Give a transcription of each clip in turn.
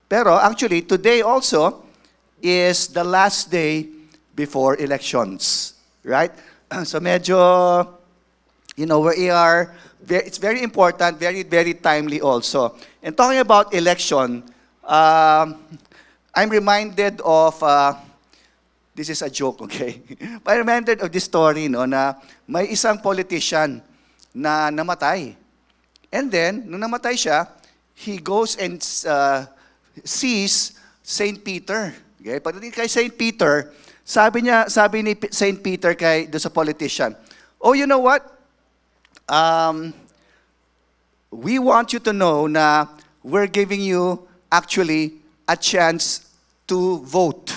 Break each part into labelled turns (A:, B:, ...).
A: Pero actually, today also is the last day before elections. Right? So medyo, we are, it's very important, very, very timely also. And talking about election, I'm reminded of, this is a joke, okay? I'm reminded of this story, no, na may isang politician na namatay. And then, nung namatay siya, he goes and sees Saint Peter. Okay? Pagdating kay Saint Peter, sabi ni Saint Peter do sa politician, oh, you know what? We want you to know na we're giving you actually a chance to vote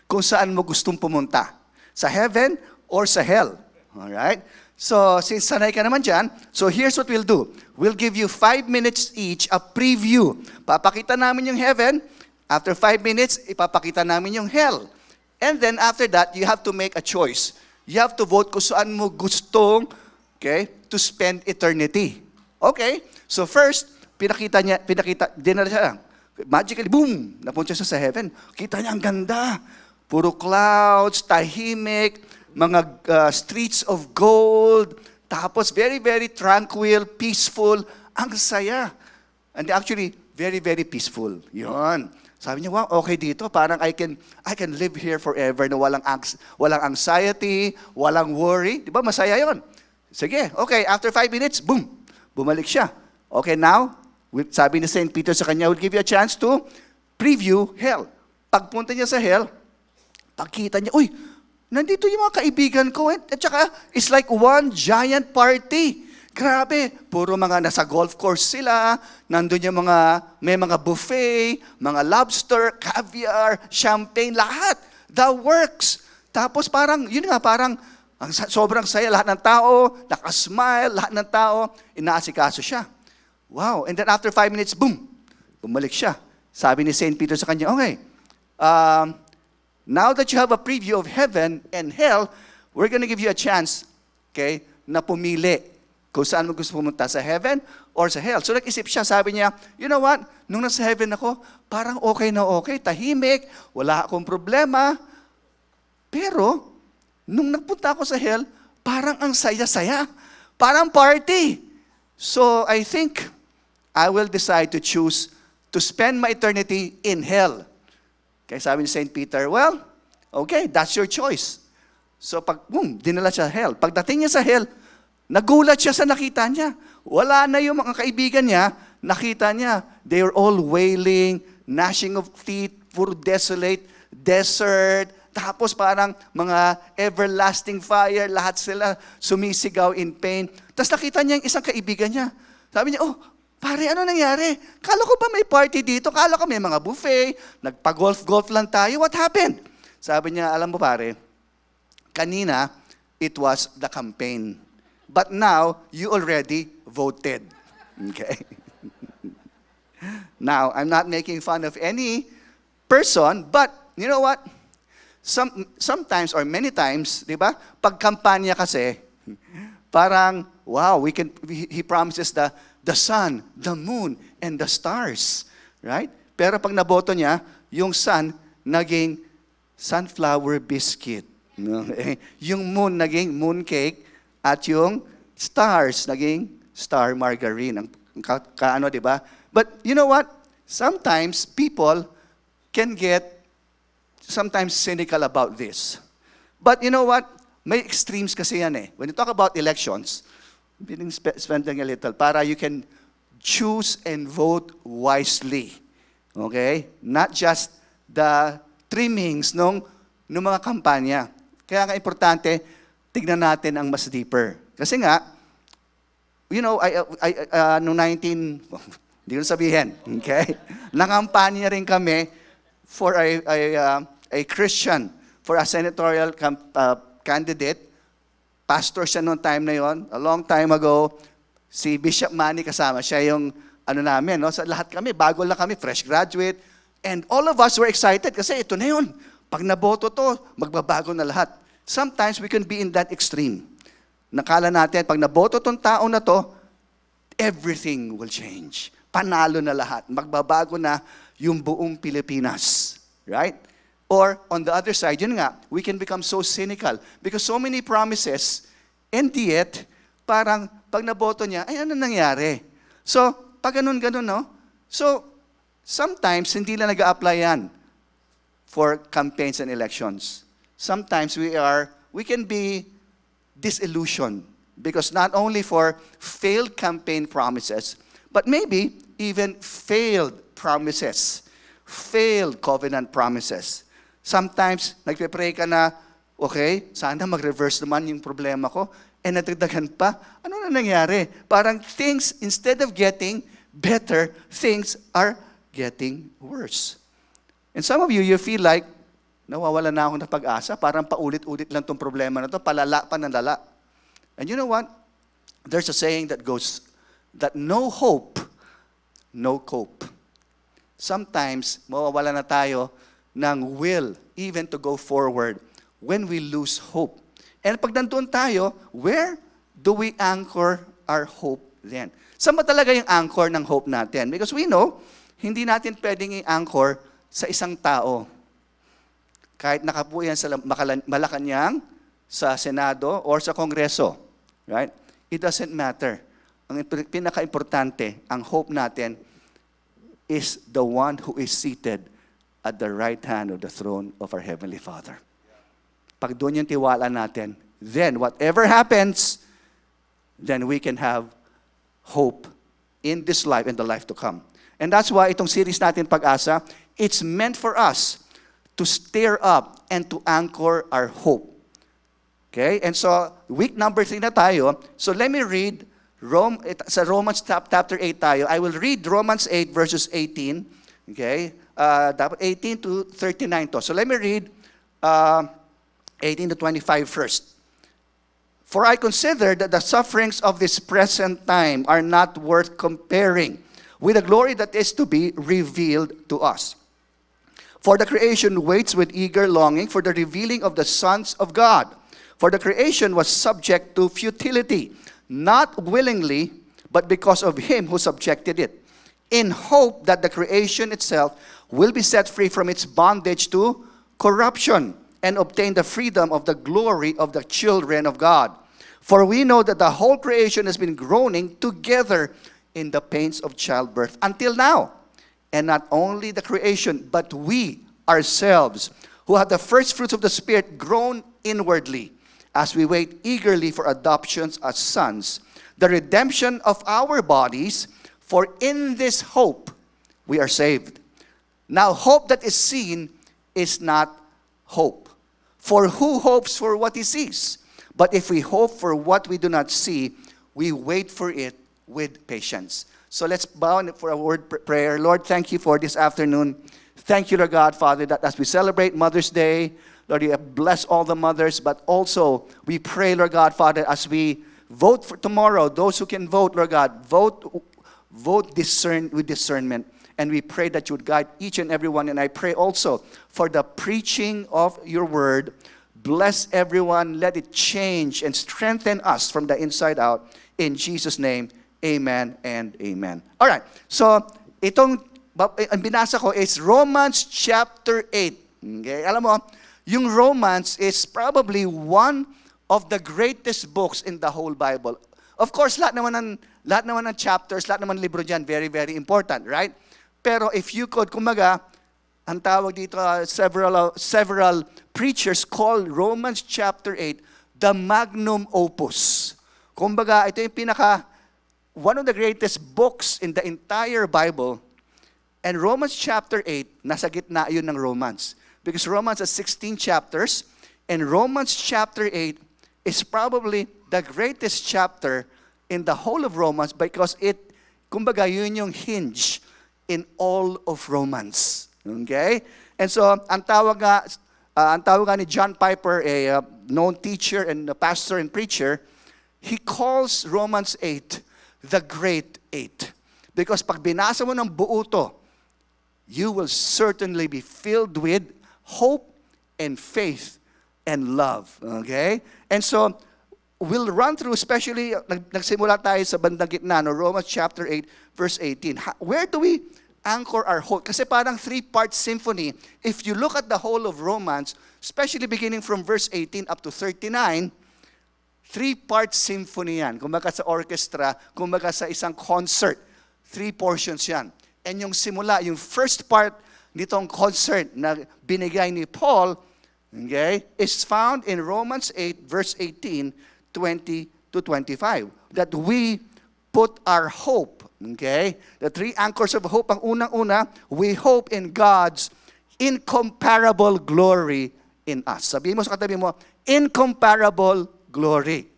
A: kung saan mo gustong pumunta. Sa heaven or sa hell. Alright? So, since sanay ka naman dyan, so here's what we'll do. We'll give you 5 minutes each, a preview. Papakita namin yung heaven. After 5 minutes, ipapakita namin yung hell. And then after that, you have to make a choice. You have to vote kung saan mo gustong, to spend eternity. Okay? So first, dinala siya. Magically, boom! Napunta siya sa heaven. Kita niya, ang ganda. Puro clouds, tahimik, mga streets of gold. Tapos very, very tranquil, peaceful. Ang saya. And actually, very, very peaceful. Yun. Sabi niya, wow, okay dito. Parang I can live here forever na walang anxiety, walang worry. Di ba? Masaya yun. Sige, okay. After 5 minutes, boom! Bumalik siya. Okay, now, sabi ni St. Peter sa kanya, we'll give you a chance to preview hell. Pagpunta niya sa hell, pagkita niya, uy, nandito yung mga kaibigan ko. At saka, it's like one giant party. Grabe, puro mga nasa golf course sila, nandun yung may mga buffet, mga lobster, caviar, champagne, lahat. The works. Tapos parang, sobrang saya, lahat ng tao, nakasmile, lahat ng tao, inaasikaso siya. Wow, and then after 5 minutes, boom, bumalik siya. Sabi ni St. Peter sa kanya, okay, now that you have a preview of heaven and hell, we're gonna give you a chance, na pumili kung saan mo gusto pumunta, sa heaven or sa hell. So nag-isip siya, sabi niya, you know what, nung nasa heaven ako, parang okay na okay, tahimik, wala akong problema. Pero, nung nagpunta ako sa hell, parang ang saya-saya, parang party. So I think I will decide to choose to spend my eternity in hell. Kaya sabi ni St. Peter, well, okay, that's your choice. So dinala siya sa hell. Pagdating niya sa hell, nagulat siya sa nakita niya. Wala na yung mga kaibigan niya, nakita niya. They were all wailing, gnashing of teeth, puro desolate, desert. Tapos parang mga everlasting fire, lahat sila sumisigaw in pain. Tapos nakita niya yung isang kaibigan niya. Sabi niya, oh, pare, ano nangyari? Kala ko ba may party dito? Kala ko may mga buffet, nagpa-golf-golf lang tayo. What happened? Sabi niya, alam mo pare, kanina, it was the campaign. But now, you already voted. Okay? Now, I'm not making fun of any person, but you know what? Sometimes or many times, di ba? Pag kampanya kasi, parang, wow, he promises the sun, the moon, and the stars. Right? Pero pag naboto niya, yung sun naging sunflower biscuit. Yung moon naging moon cake, at yung stars naging star margarine. Kaano, di ba? But you know what? Sometimes people can get sometimes cynical about this. But you know what? May extremes kasi yan eh. When you talk about elections, spending a little para you can choose and vote wisely. Okay? Not just the trimmings ng mga kampanya. Kaya nga importante, tignan natin ang mas deeper. Kasi nga, noong hindi ko sabihin, okay? Nangampanya rin kami for a Christian, for a senatorial candidate. Pastor siya noong time na yon, a long time ago. Si Bishop Manny kasama, siya yung namin, no? Sa lahat kami, bago lang kami, fresh graduate. And all of us were excited kasi ito na yun. Pag naboto to, magbabago na lahat. Sometimes we can be in that extreme. Nakala natin, pag naboto tong tao na to, everything will change. Panalo na lahat. Magbabago na yung buong Pilipinas. Right? Or on the other side, yun nga, we can become so cynical because so many promises, and yet, parang pag naboto niya, ay ano nangyari? So, pag ganun, no? So, sometimes, hindi lang nag-a-apply yan for campaigns and elections. Sometimes we can be disillusioned because not only for failed campaign promises, but maybe even failed promises, failed covenant promises. Sometimes, nagpe-pray ka na, okay, sana mag-reverse naman yung problema ko, and nadagdagan pa, ano na nangyari? Parang things, instead of getting better, things are getting worse. And some of you feel like, nawawala na ako ng pag-asa, parang paulit-ulit lang tong problema na to, palala pa ng lala. And you know what? There's a saying that goes, that no hope, no cope. Sometimes, mawawala na tayo ng will, even to go forward, when we lose hope. And pag nandun tayo, where do we anchor our hope then? Saan ba talaga yung anchor ng hope natin? Because we know, hindi natin pwedeng i-anchor sa isang tao. Kahit nakapo yan sa Malacanang, sa Senado, or sa Kongreso. Right? It doesn't matter. Ang pinaka-importante, ang hope natin is the one who is seated at the right hand of the throne of our Heavenly Father. Pag doon yung tiwala natin, then whatever happens, then we can have hope in this life and the life to come. And that's why itong series natin, Pag-asa, it's meant for us to stir up and to anchor our hope. Okay? And so, week number 3 na tayo. So let me read sa Romans chapter 8 tayo. I will read Romans 8 verses 18. Okay? 18 to 39 to. So let me read 18 to 25 first. For I consider that the sufferings of this present time are not worth comparing with the glory that is to be revealed to us. For the creation waits with eager longing for the revealing of the sons of God. For the creation was subject to futility, not willingly, but because of him who subjected it, in hope that the creation itself will be set free from its bondage to corruption and obtain the freedom of the glory of the children of God. For we know that the whole creation has been groaning together in the pains of childbirth until now. And not only the creation, but we ourselves, who have the first fruits of the Spirit, groan inwardly as we wait eagerly for adoptions as sons, the redemption of our bodies, for in this hope we are saved. Now, hope that is seen is not hope. For who hopes for what he sees? But if we hope for what we do not see, we wait for it with patience. So let's bow for a word prayer. Lord, thank you for this afternoon. Thank you, Lord God, Father, that as we celebrate Mother's Day, Lord, you bless all the mothers, but also we pray, Lord God, Father, as we vote for tomorrow, those who can vote, Lord God, vote with discernment. And we pray that you would guide each and every one. And I pray also for the preaching of your word. Bless everyone. Let it change and strengthen us from the inside out. In Jesus' name, amen and amen. All right. So, ang binasa ko is Romans chapter 8. Okay? Alam mo, yung Romans is probably one of the greatest books in the whole Bible. Of course, lahat naman ng chapters, lahat naman ng libro dyan, very, very important, right? Pero if you could, kumbaga, ang tawag dito, several preachers call Romans chapter 8 the magnum opus. Kumbaga, ito yung one of the greatest books in the entire Bible. And Romans chapter 8, nasa gitna yun ng Romans. Because Romans has 16 chapters, and Romans chapter 8 is probably the greatest chapter in the whole of Romans because kumbaga, yun yung hinge in all of Romans. Okay? And so, ang tawag nga ni John Piper, a known teacher and a pastor and preacher, he calls Romans 8 the Great 8. Because pag binasa mo ng buo to, you will certainly be filled with hope and faith and love. Okay? And so, we'll run through, especially, nagsimula tayo sa bandang gitna, no? Romans chapter 8, verse 18. Where do we anchor our hope. Kasi parang three-part symphony. If you look at the whole of Romans, especially beginning from verse 18 up to 39, three-part symphony yan. Kumbaga sa orchestra, kumbaga sa isang concert. Three portions yan. And yung simula, yung first part nitong concert na binigay ni Paul, okay, is found in Romans 8, verse 18, 20 to 25. That we put our hope, okay? The three anchors of hope. Ang unang-una, we hope in God's incomparable glory in us. Sabihin mo sa katabi mo, incomparable glory.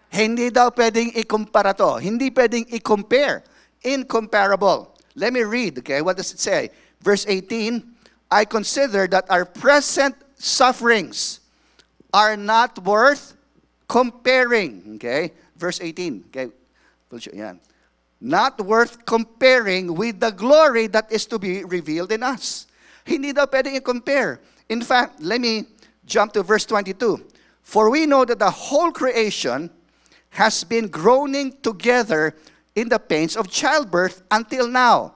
A: Hindi daw pwedeng ikumpara to. Hindi pwedeng i-compare. Incomparable. Let me read, okay? What does it say? Verse 18, I consider that our present sufferings are not worth comparing. Okay? Verse 18. Okay? Yan. Not worth comparing with the glory that is to be revealed in us. Hindi daw pwedeng i-compare. In fact, let me jump to verse 22. For we know that the whole creation has been groaning together in the pains of childbirth until now.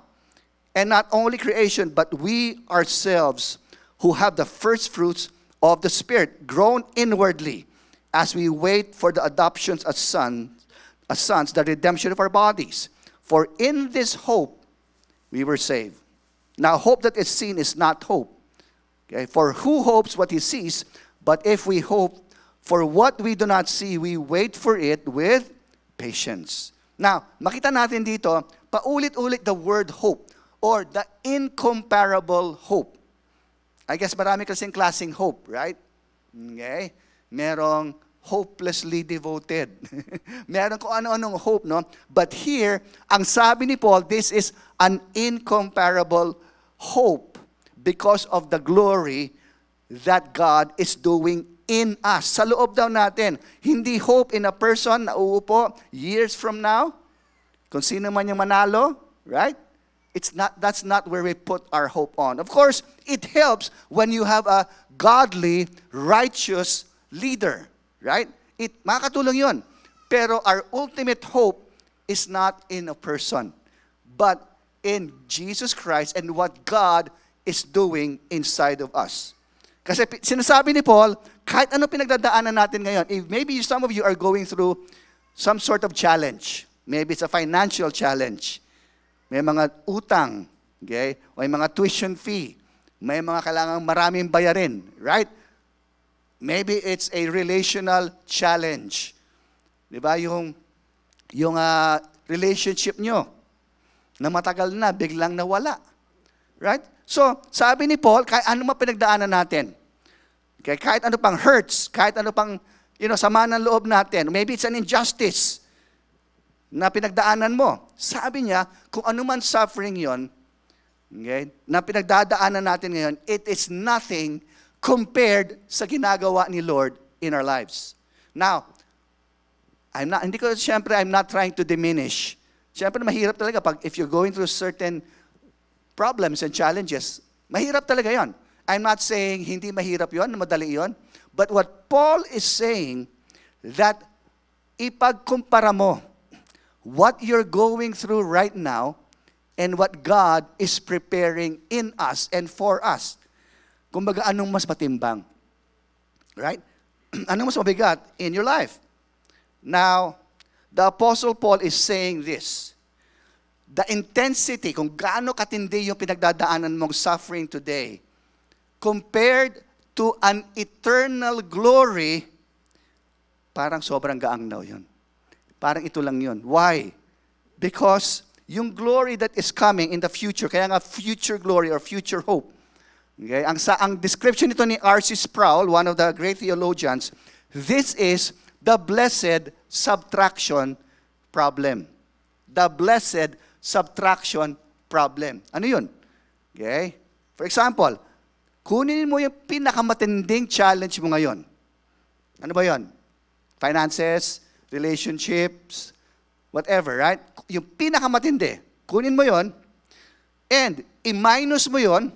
A: And not only creation, but we ourselves who have the first fruits of the Spirit groan inwardly as we wait for the adoptions as sons, the redemption of our bodies. For in this hope we were saved. Now, hope that is seen is not hope. Okay? For who hopes what he sees? But if we hope for what we do not see, we wait for it with patience. Now, makita natin dito, paulit-ulit the word hope or the incomparable hope. I guess marami kasing klaseng hope, right? Okay? Merong hopelessly devoted. Meron kung ano-anong hope, no? But here, ang sabi ni Paul, this is an incomparable hope because of the glory that God is doing in us. Sa loob daw natin. Hindi hope in a person na uupo years from now. Kung sino man yung manalo, right? That's not where we put our hope on. Of course, it helps when you have a godly, righteous leader. Right? Makakatulong yun. Pero our ultimate hope is not in a person, but in Jesus Christ and what God is doing inside of us. Kasi sinasabi ni Paul, kahit ano pinagdadaanan natin ngayon, maybe some of you are going through some sort of challenge. Maybe it's a financial challenge. May mga utang, okay? May mga tuition fee. May mga kailangang maraming bayarin, right? Maybe it's a relational challenge. Di ba? Yung relationship nyo na matagal na, biglang nawala. Right? So, sabi ni Paul, kahit ano pinagdaanan natin, okay, kahit ano pang hurts, kahit ano pang sama ng loob natin, maybe it's an injustice na pinagdaanan mo. Sabi niya, kung ano man suffering yon, okay, na pinagdadaanan natin ngayon, it is nothing compared sa ginagawa ni Lord in our lives. Now, I'm not trying to diminish. Siyempre, mahirap talaga if you're going through certain problems and challenges, mahirap talaga yon. I'm not saying hindi mahirap yon, madali yon. But what Paul is saying, that ipagkumpara mo what you're going through right now and what God is preparing in us and for us. Kumbaga, anong mas matimbang? Right? Anong mas mabigat in your life? Now, the Apostle Paul is saying this. The intensity, kung gaano katindi yung pinagdadaanan mong suffering today, compared to an eternal glory, parang sobrang gaang daw yun. Parang ito lang yun. Why? Because yung glory that is coming in the future, kaya nga future glory or future hope, okay? Ang description nito ni R.C. Sproul, one of the great theologians, this is the blessed subtraction problem. The blessed subtraction problem. Ano yun? Okay? For example, kunin mo yung pinakamatinding challenge mo ngayon. Ano ba yun? Finances, relationships, whatever, right? Yung pinakamatindi. Kunin mo yon and i-minus mo yon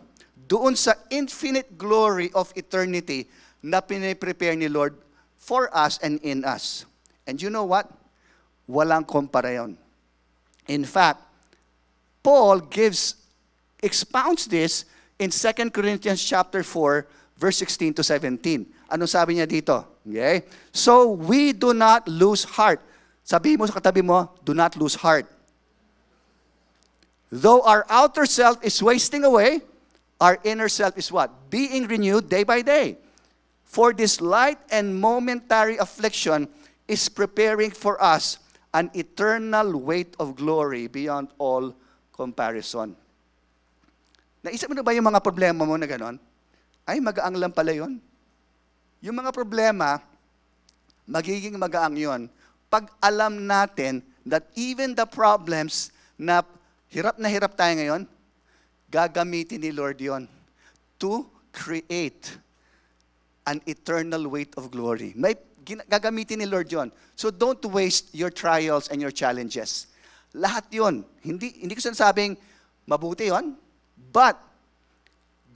A: doon sa infinite glory of eternity na piniprepare ni Lord for us and in us. And you know what? Walang kumpara yun. In fact, Paul expounds this in 2 Corinthians chapter 4, verse 16 to 17. Ano sabi niya dito? Okay? So, we do not lose heart. Sabihin mo sa katabi mo, do not lose heart. Though our outer self is wasting away, our inner self is what? Being renewed day by day. For this light and momentary affliction is preparing for us an eternal weight of glory beyond all comparison. Naisip mo na ba yung mga problema mo na ganon? Ay, magaang lang pala yun. Yung mga problema, magiging magaang yun. Pag alam natin that even the problems na hirap tayo ngayon, gagamitin ni Lord yon to create an eternal weight of glory. Gagamitin ni Lord yon. So don't waste your trials and your challenges. Lahat yon. Hindi ko sinasabing mabuti yon, but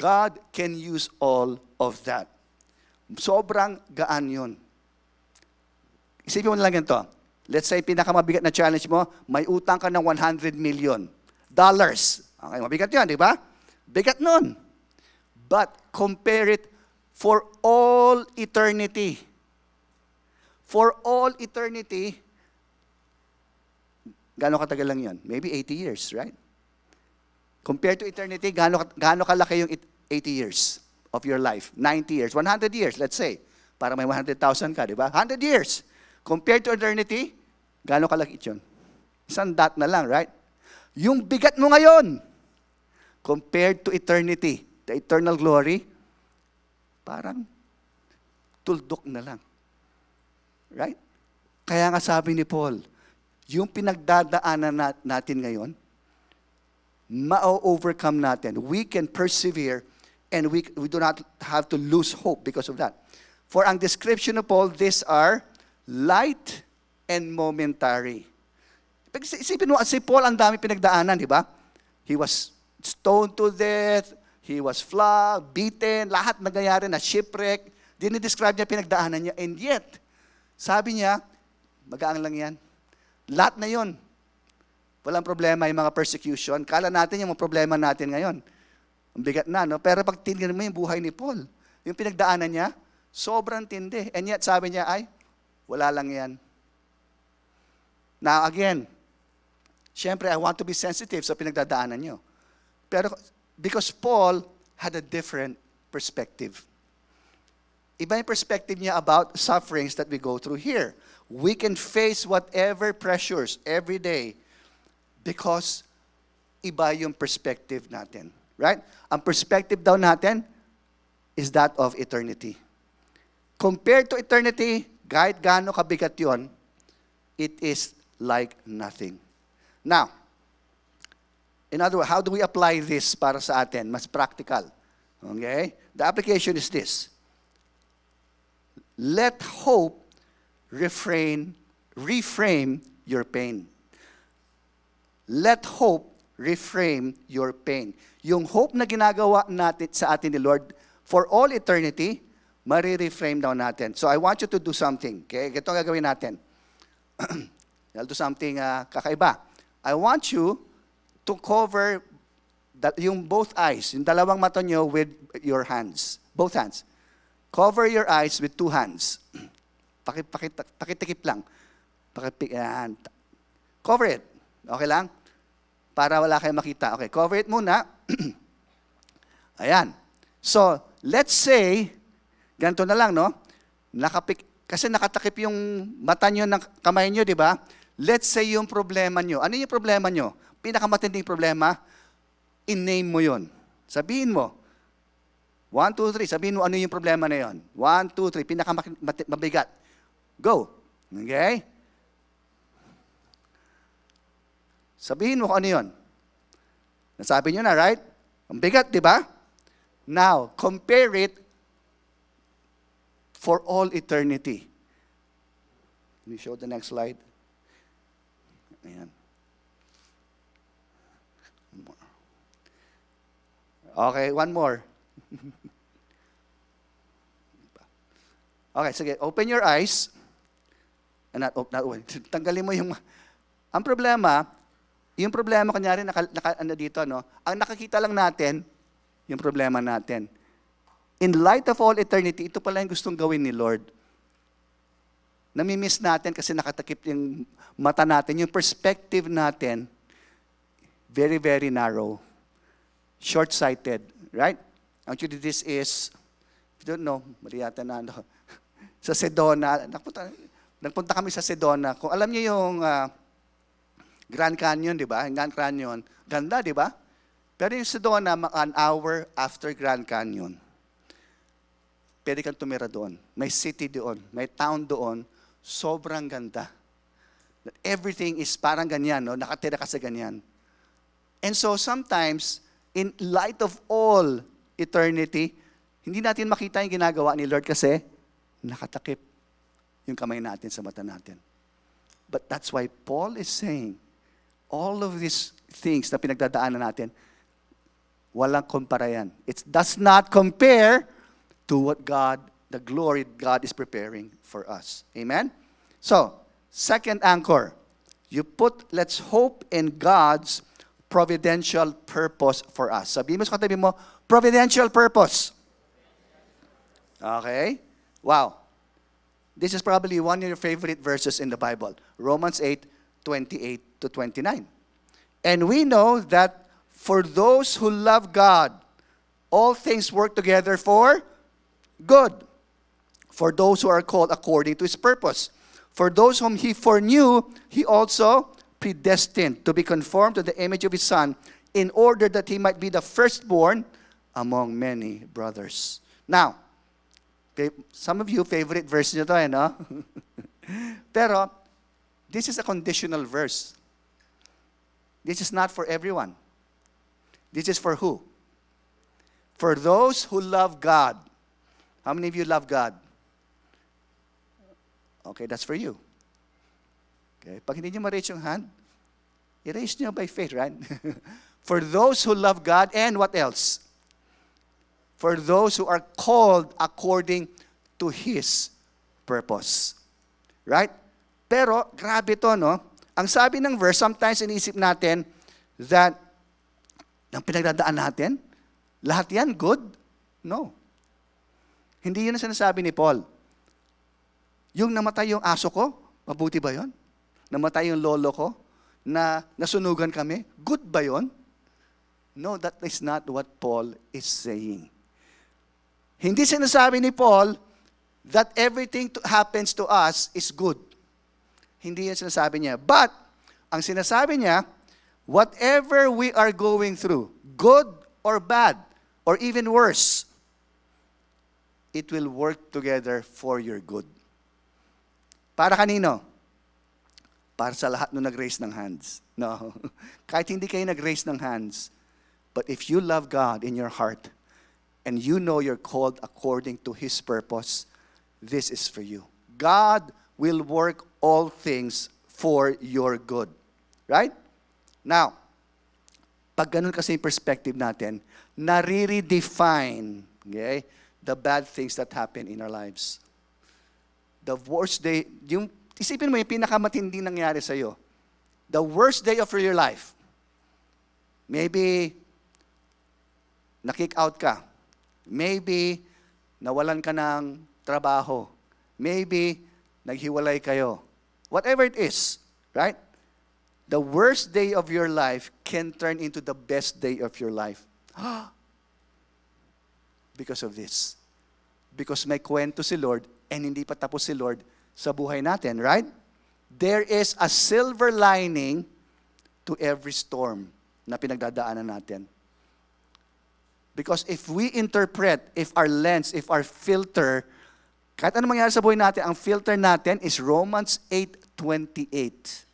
A: God can use all of that. Sobrang gaan yun. Isipin mo na lang ganito. Let's say, pinakamabigat na challenge mo, may utang ka ng $100 million. Okay, mabigat yun, di ba? Bigat nun. But compare it for all eternity. For all eternity, gaano katagal lang yun? Maybe 80 years, right? Compared to eternity, gaano kalaki yung 80 years of your life? 90 years, 100 years, let's say. Para may 100,000 ka, di ba? 100 years. Compared to eternity, gaano kalaki yun? Isang dot na lang, right? Yung bigat mo ngayon, compared to eternity, the eternal glory, parang tuldok na lang. Right? Kaya nga sabi ni Paul, yung pinagdadaanan natin ngayon, ma-overcome natin. We can persevere and we do not have to lose hope because of that. For ang description of Paul, these are light and momentary. Isipin mo, si Paul ang dami pinagdaanan, di ba? He was stoned to death, he was flogged, beaten, lahat nangyayari na shipwreck. Dinidescribe niya pinagdaanan niya. And yet, sabi niya, magaang lang yan. Lahat na yon. Walang problema yung mga persecution. Kala natin yung mga problema natin ngayon. Ang bigat na, no? Pero pag tingnan mo yung buhay ni Paul, yung pinagdaanan niya, sobrang tindi. And yet, sabi niya, ay, wala lang yan. Now, again, syempre, I want to be sensitive sa pinagdadaanan niyo. Pero, because Paul had a different perspective. Iba yung perspective niya about sufferings that we go through here. We can face whatever pressures every day because iba yung perspective natin. Right? Ang perspective daw natin is that of eternity. Compared to eternity, kahit gaano kabigat yun, it is like nothing. Now, in other words, how do we apply this para sa atin? Mas practical. Okay? The application is this. Let hope reframe your pain. Let hope reframe your pain. Yung hope na ginagawa natin sa atin ni Lord for all eternity, mari-reframe daw natin. So I want you to do something. Okay? Ito ang gagawin natin. I'll do something kakaiba. I want you to cover yung both eyes, yung dalawang mata nyo with your hands. Both hands. Cover your eyes with two hands. Pakitikip lang. Cover it. Okay lang? Para wala kayong makita. Okay, cover it muna. Ayan. So, let's say, ganito na lang, no? Kasi nakatakip yung mata nyo ng kamay nyo, di ba? Let's say yung problema nyo. Ano yung problema nyo? Pinakamatinding problema, in-name mo yun. Sabihin mo. 1, 2, 3. Sabihin mo ano yung problema na yun. 1, 2, 3. Pinakamabigat. Go. Okay? Sabihin mo kung ano yun. Nasabi nyo na, right? Ang bigat, di ba? Now, compare it for all eternity. Can you show the next slide? Ayan. Okay, one more. Okay, sige. Open your eyes. Tanggalin mo yung... Ang problema, Yung problema, kanyari, ano dito, no? Ang nakakita lang natin, yung problema natin. In light of all eternity, ito pala yung gustong gawin ni Lord. Namimiss natin kasi nakatakip yung mata natin, yung perspective natin, very, very narrow. Short-sighted, right? Actually, this is, if you don't know, Mariata na, ano, sa Sedona, nagpunta kami sa Sedona. Kung alam niyo yung Grand Canyon, di ba? Yung Grand Canyon, ganda, di ba? Pero yung Sedona, an hour after Grand Canyon, pwede kang tumira doon. May city doon, may town doon, sobrang ganda. Everything is parang ganyan, no? Nakatira ka sa ganyan. And so sometimes, in light of all eternity, hindi natin makita yung ginagawa ni Lord kasi nakatakip yung kamay natin sa mata natin. But that's why Paul is saying, all of these things na pinagdadaanan natin, walang kumpara yan. It does not compare to what God, the glory God is preparing for us. Amen? So, second anchor, let's hope in God's providential purpose for us. Sabihin mo sa katabi mo, providential purpose. Okay? Wow. This is probably one of your favorite verses in the Bible. Romans 8:28 to 29. And we know that for those who love God, all things work together for good. For those who are called according to His purpose. For those whom He foreknew, He also predestined to be conformed to the image of His Son, in order that He might be the firstborn among many brothers. Now, some of you, favorite verse nyo to, no? Pero, this is a conditional verse. This is not for everyone. This is for who? For those who love God. How many of you love God? Okay, that's for you. Okay, pag hindi nyo ma-raise yung hand, i-raise nyo by faith, right? For those who love God, and what else? For those who are called according to His purpose. Right? Pero, grabe to, no? Ang sabi ng verse, sometimes iniisip natin that ang pinagdadaan natin, lahat yan good? No. Hindi yun ang sinasabi ni Paul. Yung namatay yung aso ko, mabuti ba yun? Namatay yung lolo ko, na nasunugan kami, good ba yun? No, that is not what Paul is saying. Hindi sinasabi ni Paul that everything happens to us is good. Hindi yan sinasabi niya. But, ang sinasabi niya, whatever we are going through, good or bad, or even worse, it will work together for your good. Para kanino? Para sa lahat nung nag-raise ng hands. No. Kahit hindi kayo nag-raise ng hands, but if you love God in your heart, and you know you're called according to His purpose, this is for you. God will work all things for your good. Right? Now, pag ganun kasi yung perspective natin, nare-redefine, okay, the bad things that happen in our lives. The worst day, isipin mo yung pinakamatinding nangyari sa'yo. The worst day of your life. Maybe, na-kick out ka. Maybe, nawalan ka ng trabaho. Maybe, naghiwalay kayo. Whatever it is, right? The worst day of your life can turn into the best day of your life. Because of this. Because may kwento si Lord and hindi pa tapos si Lord sa buhay natin, right? There is a silver lining to every storm na pinagdadaanan natin. Because if we interpret, if our lens, if our filter, kahit ano mangyari sa buhay natin, ang filter natin is Romans 8:28.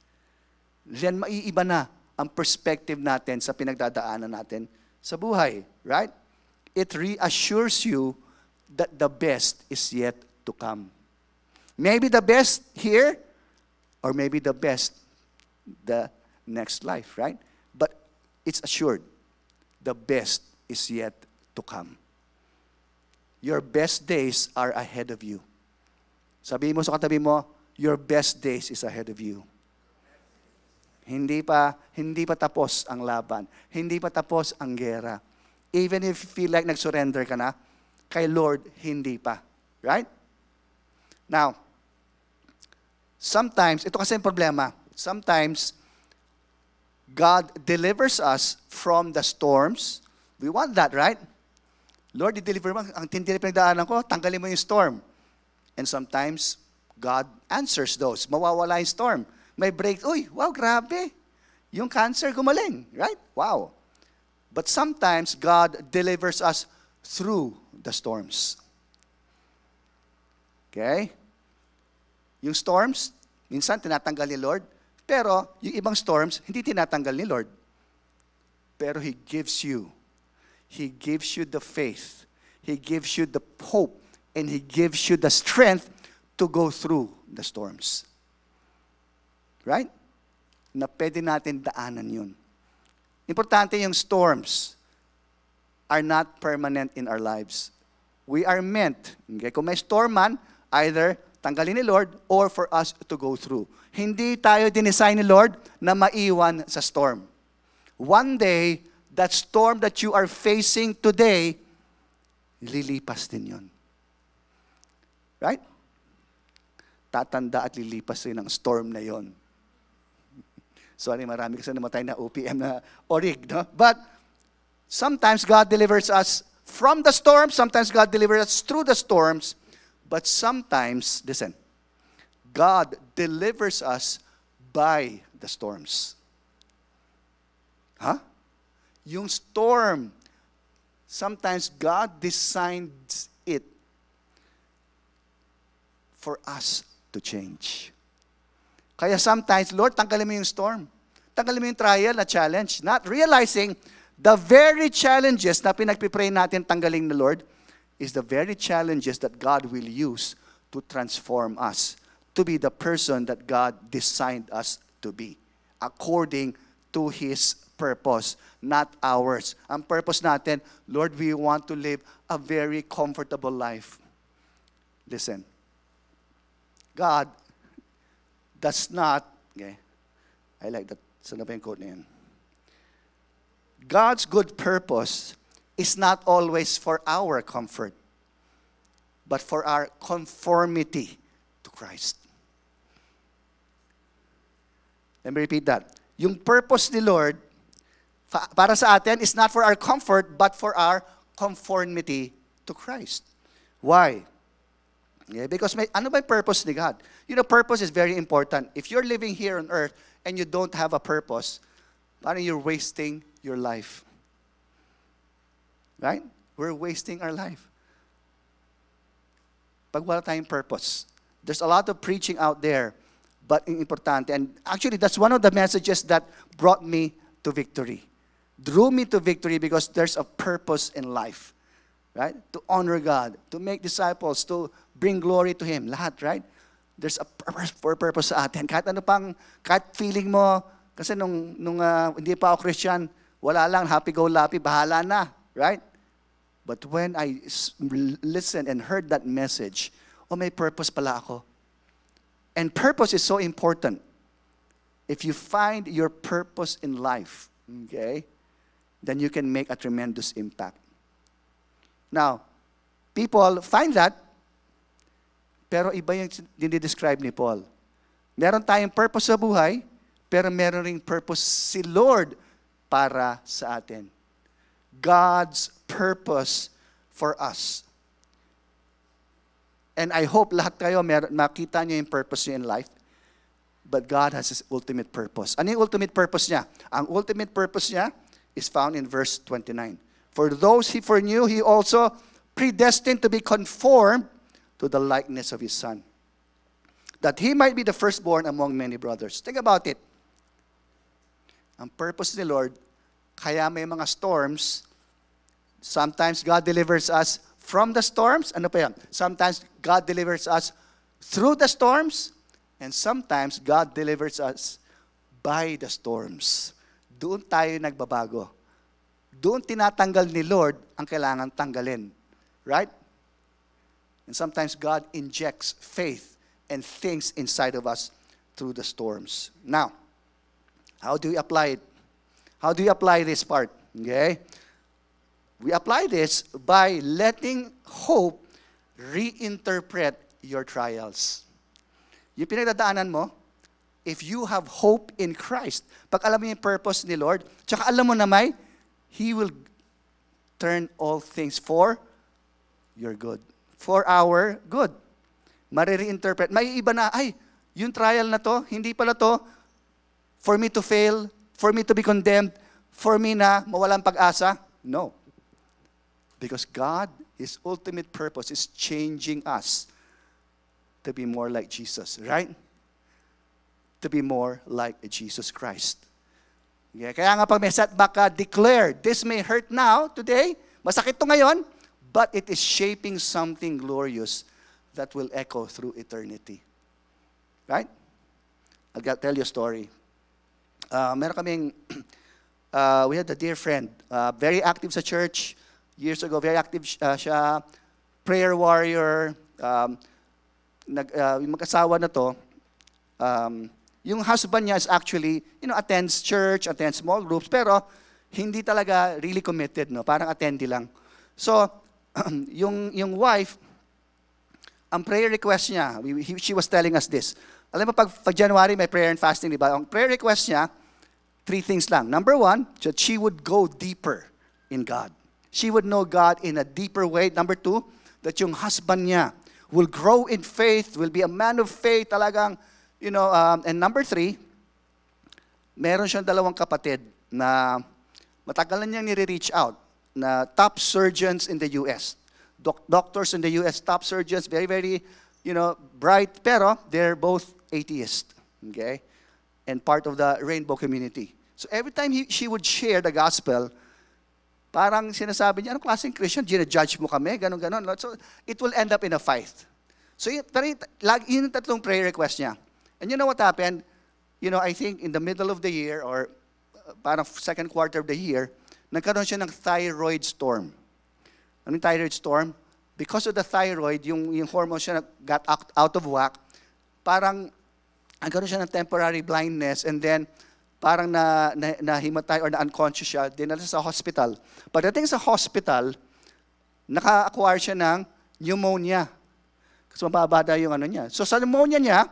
A: Then maiiba na ang perspective natin sa pinagdadaanan natin sa buhay. Right? It reassures you that the best is yet to come. Maybe the best here, or maybe the best the next life, right? But it's assured, the best is yet to come. Your best days are ahead of you. Sabihin mo sa katabi mo, your best days is ahead of you. Hindi pa tapos ang laban. Hindi pa tapos ang gera. Even if you feel like nag-surrender ka na, kay Lord, hindi pa. Right? Now, sometimes, ito kasi yung problema, sometimes, God delivers us from the storms. We want that, right? Lord, i-deliver mo. Ang tindi na pinagdaanan ko, tanggalin mo yung storm. And sometimes, God answers those. Mawawala yung storm. May break. Uy, wow, grabe. Yung cancer gumaling, right? Wow. But sometimes, God delivers us through the storms. Okay? Yung storms, minsan tinatanggal ni Lord. Pero yung ibang storms, hindi tinatanggal ni Lord. Pero He gives you the faith. He gives you the hope. And He gives you the strength to go through the storms. Right? Na pwede natin daanan yun. Importante yung storms are not permanent in our lives. We are meant, okay? Kung may storm man, either tanggalin ni Lord or for us to go through. Hindi tayo dinesign ni Lord na maiwan sa storm. One day, that storm that you are facing today, lilipas din yun. Right? Tatanda at lilipas din ang storm na yon. Sorry, marami kasi namatay na OPM na orig, no? But sometimes God delivers us from the storm, sometimes God delivers us through the storms, but sometimes, listen, God delivers us by the storms. Huh? Yung storm, sometimes God designed it for us to change. Kaya sometimes, Lord, tanggalin mo yung storm. Tanggalin mo yung trial na challenge. Not realizing the very challenges na pinagpipray natin tanggalin ni Lord is the very challenges that God will use to transform us to be the person that God designed us to be according to His purpose, not ours. Ang purpose natin, Lord, we want to live a very comfortable life. Listen, God does not, okay, I like that. Saan na ba yung quote na yan? God's good purpose is not always for our comfort, but for our conformity to Christ. Let me repeat that. Yung purpose ni Lord para sa atin is not for our comfort, but for our conformity to Christ. Why? Yeah, because ano ba yung purpose ni God? You know, purpose is very important. If you're living here on earth and you don't have a purpose, parang you're wasting your life. Right? We're wasting our life. Pag wala tayong purpose. There's a lot of preaching out there, but importante. And actually, that's one of the messages that brought me to victory. Drew me to victory because there's a purpose in life. Right? To honor God, to make disciples, to bring glory to Him. Lahat, right? There's a purpose sa atin. Kahit feeling mo, kasi nung hindi pa ako Christian, wala lang, happy-go-lucky, bahala na. Right? But when I listened and heard that message, may purpose pala ako. And purpose is so important. If you find your purpose in life, okay, then you can make a tremendous impact. Now, people find that, pero iba yung dinidescribe ni Paul. Meron tayong purpose sa buhay, pero meron ring purpose si Lord para sa atin. God's purpose for us. And I hope lahat kayo makita nyo yung purpose nyo in life. But God has His ultimate purpose. Ano yung ultimate purpose niya? Ang ultimate purpose niya is found in verse 29. For those He foreknew, He also predestined to be conformed to the likeness of His Son, that He might be the firstborn among many brothers. Think about it. Ang purpose ni Lord, kaya may mga storms, sometimes God delivers us from the storms. Ano pa yan? Sometimes God delivers us through the storms, and sometimes God delivers us by the storms. Doon tayo nagbabago. Doon tinatanggal ni Lord ang kailangan tanggalin. Right? And sometimes God injects faith and things inside of us through the storms. Now, How do we apply it? How do you apply this part? Okay? We apply this by letting hope reinterpret your trials. Yung pinagdadaanan mo, if you have hope in Christ, pag alam mo yung purpose ni Lord, tsaka alam mo na He will turn all things for your good. For our good. Mari-reinterpret. May iba na, yung trial na to, hindi pala to for me to fail, for me to be condemned, for me na mawalan pag-asa. No. Because God, His ultimate purpose is changing us to be more like Jesus, right? To be more like Jesus Christ. Yeah, kaya nga pag may setback ka, declare, this may hurt now, today, masakit to ngayon, but it is shaping something glorious that will echo through eternity. Right? I'll tell you a story. Meron kaming, we had a dear friend, very active sa church, years ago, very active siya, prayer warrior, yung mag-asawa na to, yung husband niya is actually, attends church, attends small groups, pero hindi talaga really committed, no? Parang attendee lang. So, yung wife, ang prayer request niya, she was telling us this. Alam mo, pag January, may prayer and fasting, di ba? Ang prayer request niya, 3 things lang. Number 1, that she would go deeper in God. She would know God in a deeper way. Number 2, that yung husband niya will grow in faith, will be a man of faith, talagang, and number 3, meron siyang 2 kapatid na matagal na niyang nire-reach out, na top surgeons in the U.S. Doctors in the U.S., top surgeons, very, very, bright, pero they're both atheists, okay? And part of the rainbow community. So every time she would share the gospel, parang sinasabi niya, anong klaseng Christian? Gina-judge mo kami, ganon. So it will end up in a fight. So yun yung 3 prayer request niya. And you know what happened? I think in the middle of the year, or parang second quarter of the year, nagkaroon siya ng thyroid storm. Anong thyroid storm? Because of the thyroid, yung hormone siya got out of whack, parang nagkaroon siya ng temporary blindness, and then parang nahimatay or na-unconscious siya, dinala sa hospital. Pagdating sa hospital, naka-acquire siya ng pneumonia. Kasi mababada yung niya. So sa pneumonia niya,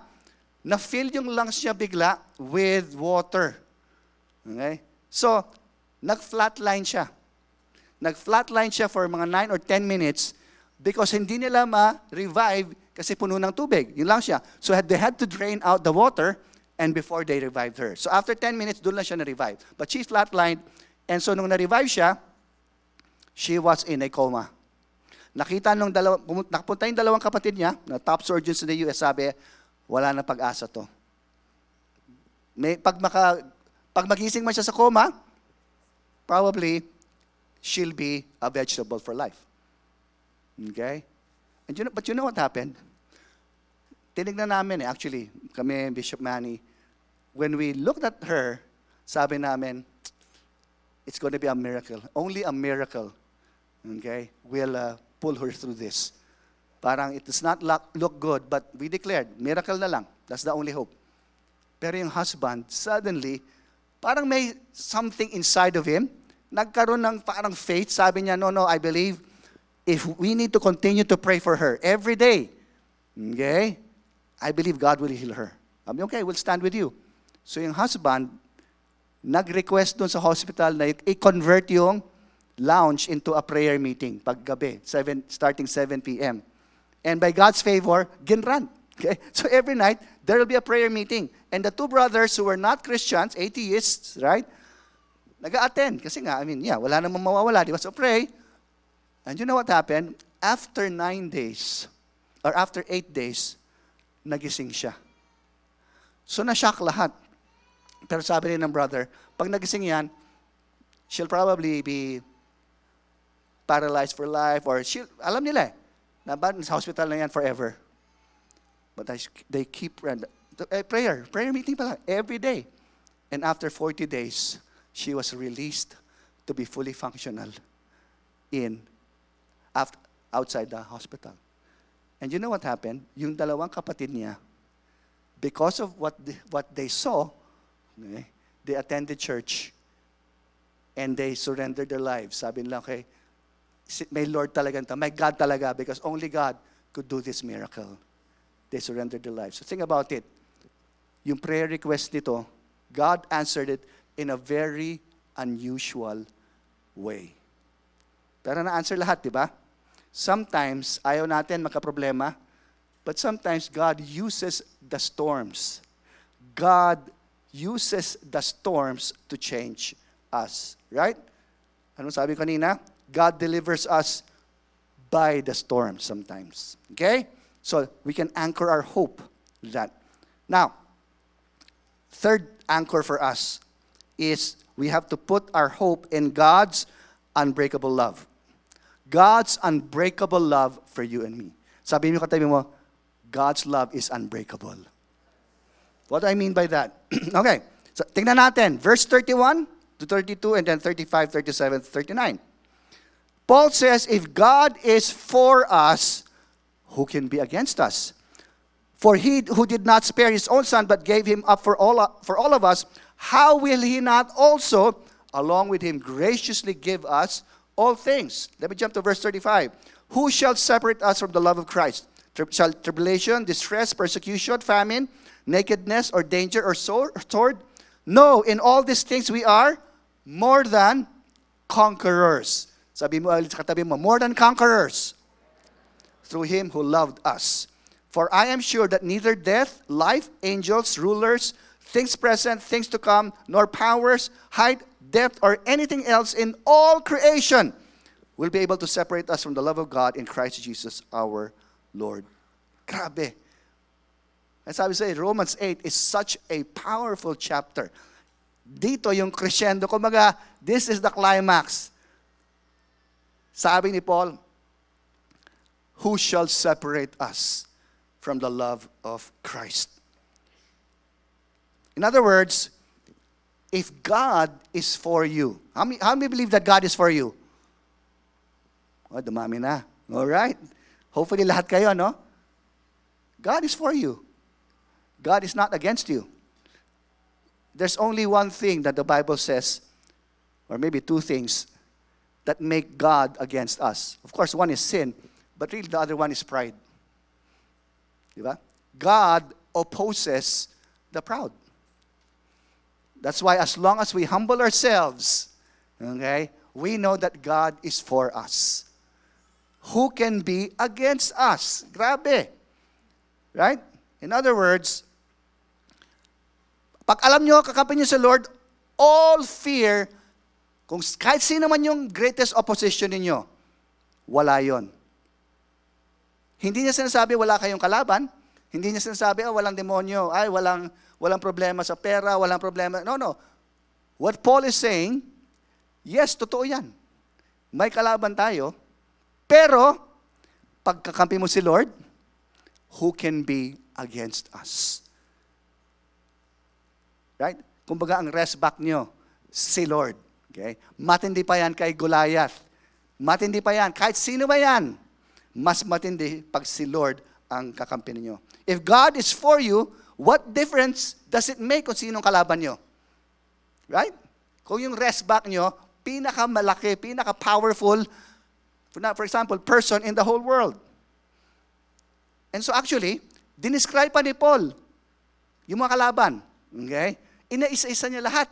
A: na-fill yung lungs niya bigla with water. Okay? So, nag-flatline siya. Nag-flatline siya for mga 9 or 10 minutes because hindi nila ma-revive kasi puno ng tubig. Yun lang siya. So, they had to drain out the water and before they revived her. So, after 10 minutes, doon lang siya na-revive. But she flatlined, and so nung na-revive siya, she was in a coma. Nakita nakapunta yung 2 kapatid niya, na top surgeons in the US, sabi, wala na pag-asa to. Pag magising man siya sa coma, probably, she'll be a vegetable for life. Okay? But you know what happened? Tinignan namin actually, kami, Bishop Manny, when we looked at her, sabi namin, it's going to be a miracle. Only a miracle, okay, will pull her through this. Parang it does not look good, but we declared, miracle na lang. That's the only hope. Pero yung husband, suddenly, parang may something inside of him, nagkaroon ng parang faith. Sabi niya, no, I believe if we need to continue to pray for her every day, okay, I believe God will heal her. Sabi, okay, we'll stand with you. So yung husband, nag-request dun sa hospital na i-convert yung lounge into a prayer meeting paggabi, starting 7 p.m. And by God's favor, ginran. Okay? So every night, there will be a prayer meeting. And the 2 brothers who were not Christians, atheists, right? Nag-a-attend. Kasi nga, wala namang mawawala. Di ba? So pray. And you know what happened? After 9 days, or after 8 days, nagising siya. So na-shock lahat. Pero sabi rin ng brother, pag nagising yan, she'll probably be paralyzed for life, or alam nila na sa hospital na yan forever. But they keep prayer meeting pala, every day. And after 40 days, she was released to be fully functional outside the hospital. And you know what happened? Yung 2 kapatid niya, because of what they saw, okay, they attended church and they surrendered their lives. Sabi nila, okay, may Lord talaga, may God talaga, because only God could do this miracle. They surrendered their lives. So think about it. Yung prayer request nito, God answered it in a very unusual way. Pero na-answer lahat, di ba? Sometimes, ayaw natin magka-problema, but sometimes God uses the storms. God uses the storms to change us. Right? Ano sabi ko kanina? God delivers us by the storm sometimes. Okay? So, we can anchor our hope with that. Now, third anchor for us is we have to put our hope in God's unbreakable love. God's unbreakable love for you and me. Sabi mo katabi mo, God's love is unbreakable. What do I mean by that? Okay, so tingnan natin. Verse 31 to 32 and then 35, 37, 39. Paul says, if God is for us, who can be against us? For he who did not spare his own son but gave him up for all of us, how will he not also, along with him, graciously give us all things? Let me jump to verse 35. Who shall separate us from the love of Christ? Shall tribulation, distress, persecution, famine, nakedness, or danger, or sword? No, in all these things we are more than conquerors. Sabi mo ulit sa katabi mo, more than conquerors. Through him who loved us. For I am sure that neither death, life, angels, rulers, things present, things to come, nor powers, height, depth, or anything else in all creation will be able to separate us from the love of God in Christ Jesus our Lord. Grabe. As sabi sa Romans 8 is such a powerful chapter. Dito yung crescendo. Kumbaga, this is the climax. Sabi ni Paul, who shall separate us from the love of Christ? In other words, if God is for you, how many believe that God is for you? Oh, dumami na. All right. Hopefully lahat kayo, no? God is for you. God is not against you. There's only one thing that the Bible says, or maybe two things, that make God against us. Of course, one is sin, but really the other one is pride. Diba? God opposes the proud. That's why as long as we humble ourselves, okay, we know that God is for us. Who can be against us? Grabe. Right? In other words, pag alam nyo, kakampi nyo sa Lord, all fear, kung kahit sino man yung greatest opposition ninyo, wala yon. Hindi niya sinasabi, wala kayong kalaban. Hindi niya sinasabi, walang demonyo, walang problema sa pera, walang problema. No. What Paul is saying, yes, totoo yan. May kalaban tayo, pero, pagkakampi mo si Lord, who can be against us? Right? Kumbaga, ang rest back nyo, si Lord. Okay? Matindi pa yan kay Goliath. Matindi pa yan. Kahit sino ba yan? Mas matindi pag si Lord ang kakampi ninyo. If God is for you, what difference does it make kung sinong kalaban nyo? Right? Kung yung rest back nyo, pinakamalaki, pinaka-powerful, for example, person in the whole world. And so actually, dinescribe pa ni Paul yung mga kalaban. Okay? Inaisa-isa niya lahat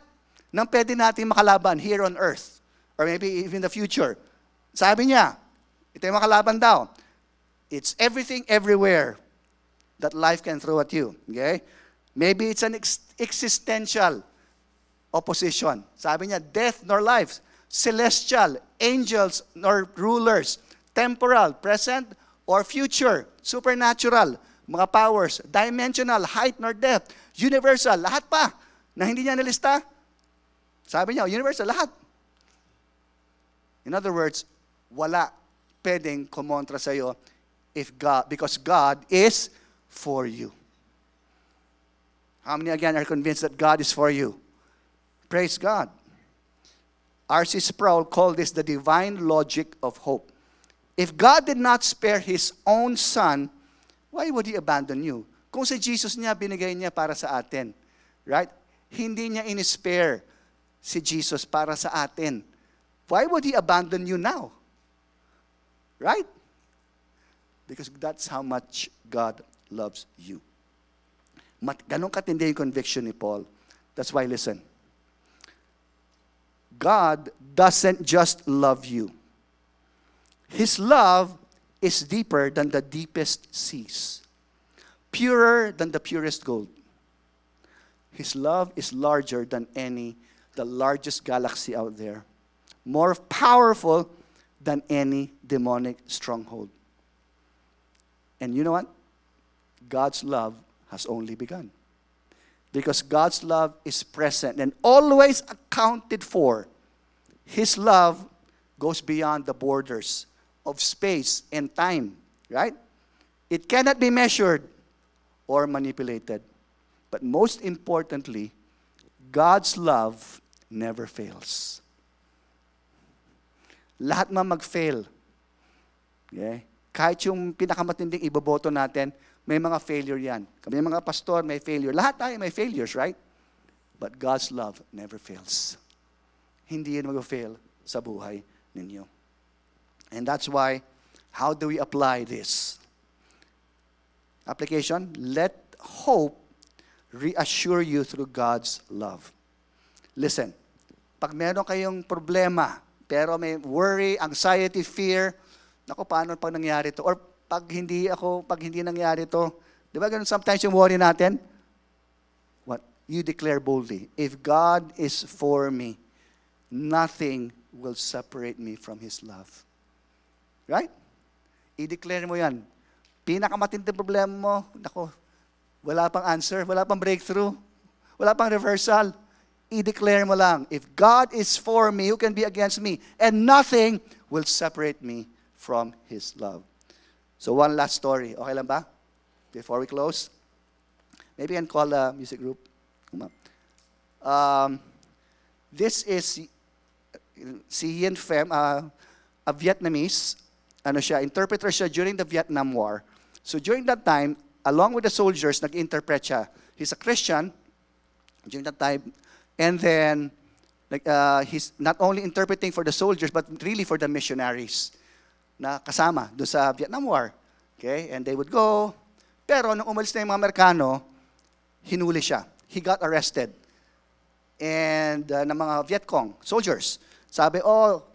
A: ng pwede natin makalaban here on earth. Or maybe even in the future. Sabi niya, ito yung mga kalaban daw. It's everything, everywhere that life can throw at you. Okay? Maybe it's an existential opposition. Sabi niya, death nor life. Celestial, angels nor rulers. Temporal, present or future. Supernatural, mga powers. Dimensional, height nor depth. Universal, lahat pa na hindi niya nalista. Sabi niya, universal, lahat. In other words, wala pwedeng kumontra sa iyo because God is for you. How many again are convinced that God is for you? Praise God. R.C. Sproul called this the divine logic of hope. If God did not spare His own Son, why would He abandon you? Kung si Jesus niya, binigay niya para sa atin. Right? Hindi niya in-spare si Jesus para sa atin. Why would He abandon you now? Right? Because that's how much God loves you. Ganun katindi yung conviction ni Paul. That's why, listen. God doesn't just love you. His love is deeper than the deepest seas, purer than the purest gold. His love is larger than the largest galaxy out there, more powerful than any demonic stronghold. And you know what? God's love has only begun. Because God's love is present and always accounted for. His love goes beyond the borders of space and time, right? It cannot be measured or manipulated. But most importantly, God's love never fails. Lahat man mag-fail. Okay? Kahit yung pinakamatinding iboboto natin, may mga failure yan. Kami mga pastor, may failure. Lahat tayo may failures, right? But God's love never fails. Hindi yun mag-fail sa buhay ninyo. And that's why, how do we apply this? Application, let hope reassure you through God's love. Listen, pag meron kayong problema, pero may worry, anxiety, fear, naku, paano pag nangyari to? Or pag hindi nangyari to, di ba ganun sometimes yung worry natin? What? You declare boldly, if God is for me, nothing will separate me from His love. Right? I-declare mo yan. Pinakamatinding problema mo, naku, wala pang answer, wala pang breakthrough, wala pang reversal. I-declare mo lang, if God is for me, who can be against me? And nothing will separate me from His love. So one last story. Okay lang ba? Before we close. Maybe I can call the music group. This is si Yen Pham, a Vietnamese. Interpreter siya during the Vietnam War. So during that time, along with the soldiers, nag-interpret siya. He's a Christian during that time. And then, he's not only interpreting for the soldiers, but really for the missionaries na kasama doon sa Vietnam War. Okay? And they would go. Pero nung umalis na yung mga Amerikano, hinuli siya. He got arrested. And ng mga Vietcong, soldiers. Sabi,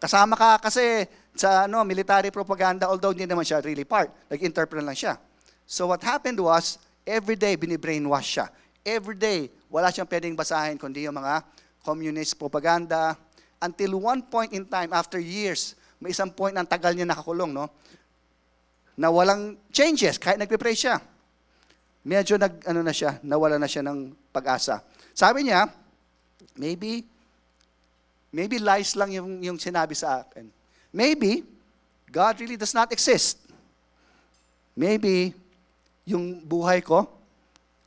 A: kasama ka kasi sa military propaganda, although hindi naman siya really part. Nag-interpret lang siya. So what happened was, every day binibrainwash siya. Every day, wala siyang pwedeng basahin kundi yung mga communist propaganda. Until one point in time, after years, may isang point na tagal niya nakakulong, no? Na walang changes, kahit nagpe-pray siya. Medyo nawala na siya ng pag-asa. Sabi niya, maybe lies lang yung sinabi sa akin. Maybe, God really does not exist. Maybe, yung buhay ko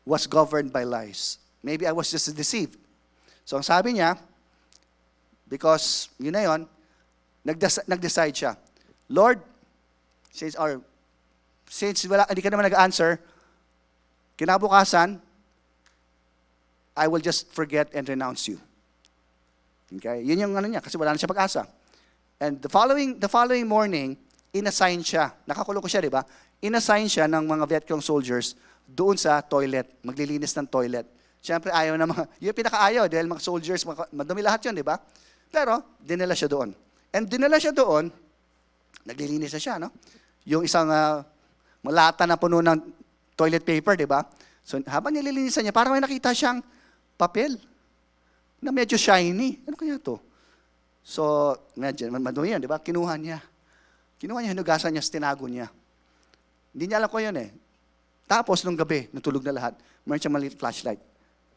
A: was governed by lies. Maybe I was just deceived. So ang sabi niya, because yun na yun, nag-decide siya, Lord, since hindi ka naman nag-answer, kinabukasan, I will just forget and renounce you. Okay? Yun yung niya, kasi wala na siya pag-asa. And the following morning, inassign siya. Nakakulong ko siya, di ba? Inassign siya ng mga Vietcong soldiers doon sa toilet, maglilinis ng toilet. Siyempre, ayaw na yung pinakaayaw, dahil mga soldiers, madumi lahat yun, di ba? Pero, dinala siya doon. And dinala siya doon, naglilinis na siya, no? Yung isang malata na puno ng toilet paper, di ba? So, habang nililinisan niya, parang may nakita siyang papel na medyo shiny. Ano kaya to? So, imagine, madumi yan, di ba? Kinuha niya, hinugasan niya, tinago niya. Hindi niya alam ko yun eh. Tapos, nung gabi, natulog na lahat, meron siyang maliit flashlight.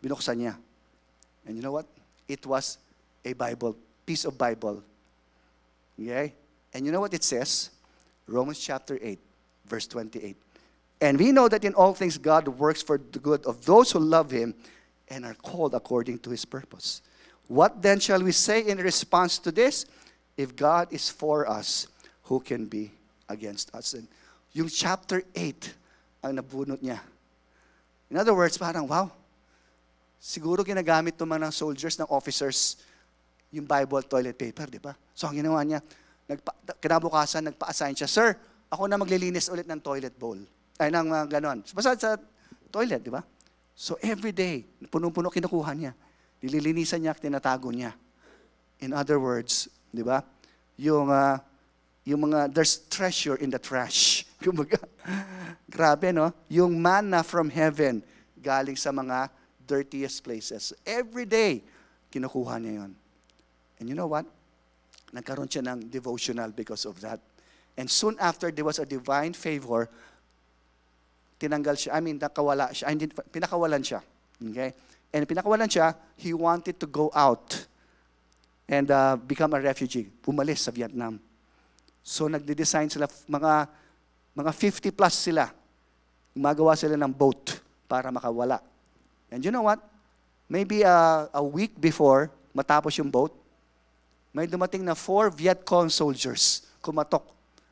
A: Binuksan niya. And you know what? It was a Bible, piece of Bible. Okay? And you know what it says? Romans chapter 8, verse 28. And we know that in all things God works for the good of those who love Him and are called according to His purpose. What then shall we say in response to this? If God is for us, who can be against us? And yung chapter 8 ang nabunot niya. In other words, parang, wow, siguro ginagamit ng mga soldiers, ng officers, yung Bible toilet paper, di ba? So, ang ginawa niya, kinabukasan, nagpa-assign siya, Sir, ako na maglilinis ulit ng toilet bowl. Ay, ng ganon. Basta sa toilet, di ba? So, every day, punong-puno kinukuha niya. Nililinisan niya, tinatago niya. In other words, di ba? Yung mga, there's treasure in the trash. Kumbaga, grabe, no? Yung manna from heaven, galing sa mga dirtiest places. Every day, kinukuha niya yon. And you know what? Nagkaroon siya ng devotional because of that. And soon after, there was a divine favor, tinanggal siya, nakawala siya, pinakawalan siya. Okay? And pinakawalan siya, he wanted to go out and become a refugee, pumalis sa Vietnam. So nagde-design sila, mga 50 plus sila. Gumagawa sila ng boat para makawala. And you know what? Maybe a week before matapos yung boat, may dumating na 4 Vietcong soldiers kumatok.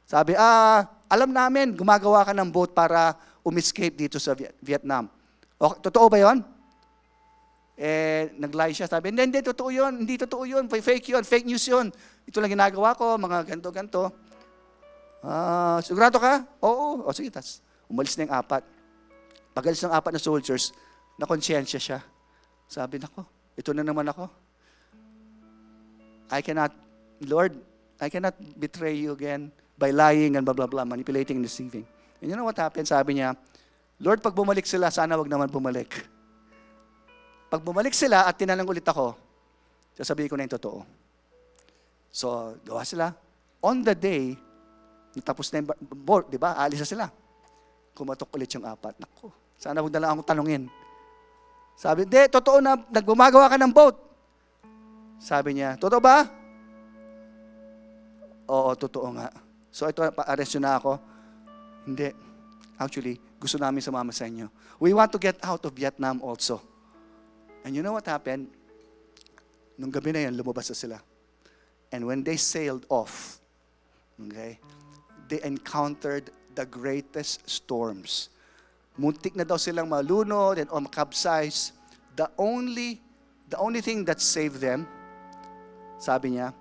A: Sabi, alam namin, gumagawa ka ng boat para escape dito sa Vietnam. Okay, totoo ba yon? Nag-lie siya, sabi, hindi, totoo yun, hindi totoo yun, fake yun, fake news yun. Ito lang ginagawa ko, mga ganto-ganto. Sigurado ka? Oo. O sige, tas umalis na yung 4. Pag-alis ng 4 na soldiers, nakonsyensya siya. Sabi, nako, ito na naman ako. Lord, I cannot betray you again by lying and blah, blah, blah, manipulating and deceiving. And you know what happened? Sabi niya, Lord, pag bumalik sila, sana wag naman bumalik. Pag bumalik sila at tinanong ulit ako, sasabihin ko na yung totoo. So, gawa sila. On the day, natapos na yung board, di ba? Alis na sila. Kumatok ulit yung 4. Naku, sana wag na lang akong tanungin. Sabi, hindi, totoo na, naggumagawa ka ng boat. Sabi niya, totoo ba? Oo, totoo nga. So ito, pa-arrest na ako. Hindi. Actually, gusto namin sumama sa inyo. We want to get out of Vietnam also. And you know what happened? Nung gabi na yan, lumabas na sila. And when they sailed off, okay, they encountered the greatest storms. Muntik na daw silang malunod and makapsize. The only thing that saved them, sabi niya,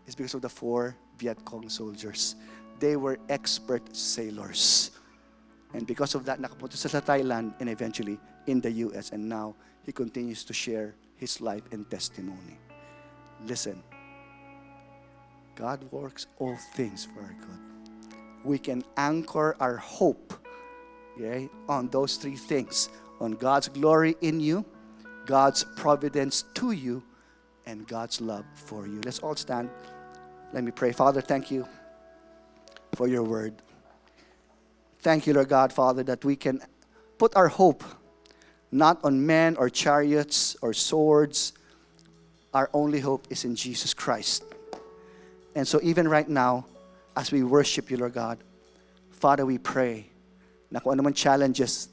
A: is because of the 4 Vietcong soldiers. They were expert sailors. And because of that, nakapunta sa Thailand and eventually in the US. And now, he continues to share his life and testimony. Listen, God works all things for our good. We can anchor our hope, okay, on those 3 things. On God's glory in you, God's providence to you, and God's love for you. Let's all stand. Let me pray. Father, thank you for your word. Thank you, Lord God, Father, that we can put our hope not on men or chariots or swords. Our only hope is in Jesus Christ. And so even right now, as we worship you, Lord God, Father, we pray na kung ano man challenges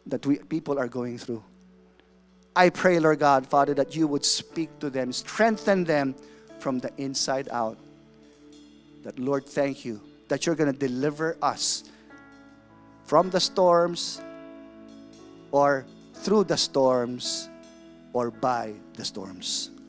A: that people are going through, I pray, Lord God, Father, that you would speak to them, strengthen them from the inside out. That, Lord, thank you that you're going to deliver us from the storms or through the storms or by the storms.